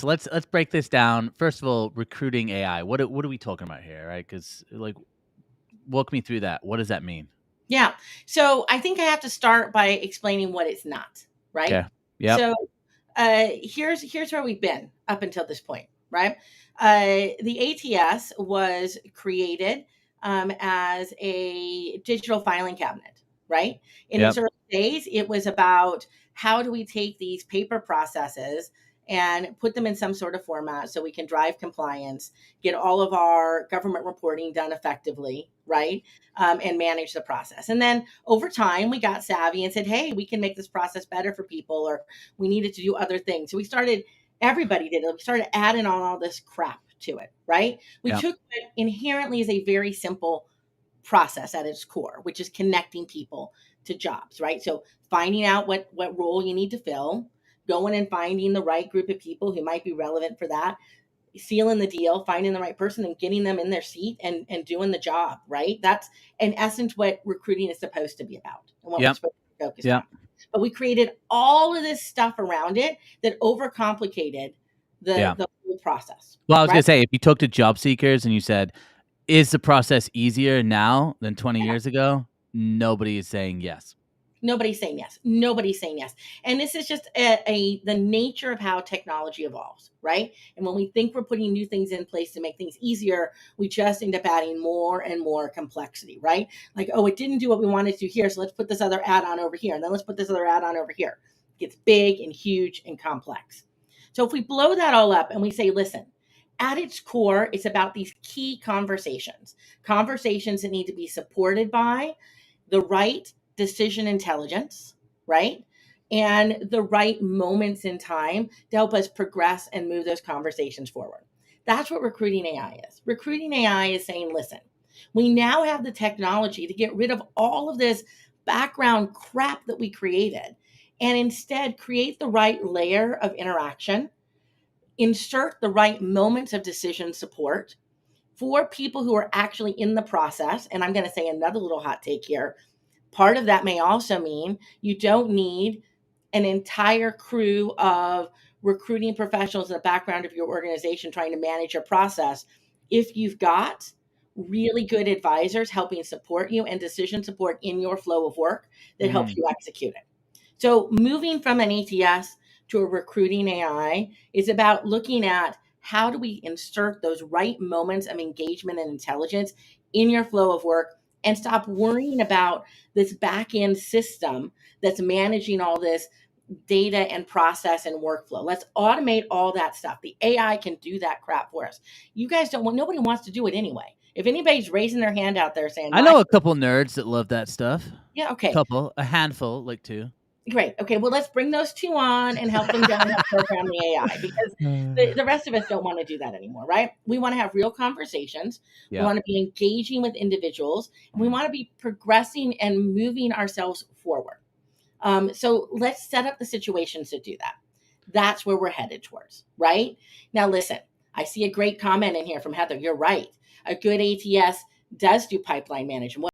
So let's break this down. First of all, recruiting AI. What are we talking about here, right? Because like, walk me through that. What does that mean? Yeah. So I think I have to start by explaining what it's not, right? Okay. Yep. So here's where we've been up until this point, right? The ATS was created as a digital filing cabinet, right? In its Yep. early days, it was about how do we take these paper processes and put them in some sort of format so we can drive compliance, get all of our government reporting done effectively, right? And manage the process. And then over time, we got savvy and said, hey, we can make this process better for people, or we needed to do other things. So everybody did it. We started adding on all this crap to it, right? We Yep. took what inherently is a very simple process at its core, which is connecting people to jobs, right? So finding out what role you need to fill, going and finding the right group of people who might be relevant for that, sealing the deal, finding the right person and getting them in their seat and doing the job, right? That's in essence what recruiting is supposed to be about and what we're Yep. supposed to be focused on. Yep. But we created all of this stuff around it that overcomplicated Yeah. the whole process, Well, I was right? gonna say, if you talk to job seekers and you said, "Is the process easier now than 20 years ago?" Nobody is saying yes. Nobody's saying yes. Nobody's saying yes. And this is just the nature of how technology evolves, right? And when we think we're putting new things in place to make things easier, we just end up adding more and more complexity, right? Like, oh, it didn't do what we wanted to here, so let's put this other add-on over here, and then let's put this other add-on over here. It gets big and huge and complex. So if we blow that all up and we say, listen, at its core, it's about these key conversations that need to be supported by the right decision intelligence, right? And the right moments in time to help us progress and move those conversations forward. That's what recruiting AI is. Recruiting AI is saying, listen, we now have the technology to get rid of all of this background crap that we created and instead create the right layer of interaction, insert the right moments of decision support for people who are actually in the process. And I'm going to say another little hot take here. Part of that may also mean you don't need an entire crew of recruiting professionals in the background of your organization trying to manage your process. If you've got really good advisors helping support you and decision support in your flow of work that helps Mhm. you execute it. So moving from an ATS to a recruiting AI is about looking at how do we insert those right moments of engagement and intelligence in your flow of work and stop worrying about this back end system that's managing all this data and process and workflow. Let's automate all that stuff. The AI can do that crap for us. You guys don't want, nobody wants to do it anyway. If anybody's raising their hand out there saying, I know a couple nerds that love that stuff. yeah, okay, Couple, a handful, like 2. great. Okay, well, let's bring those two on and help them go and help program the AI because the rest of us don't want to do that anymore, right? We want to have real conversations. We Yeah. want to be engaging with individuals, and we Mhm. want to be progressing and moving ourselves forward. So let's set up the situations to do that. That's where we're headed towards, right? Now, listen, I see a great comment in here from Heather. You're right. A good ATS does do pipeline management.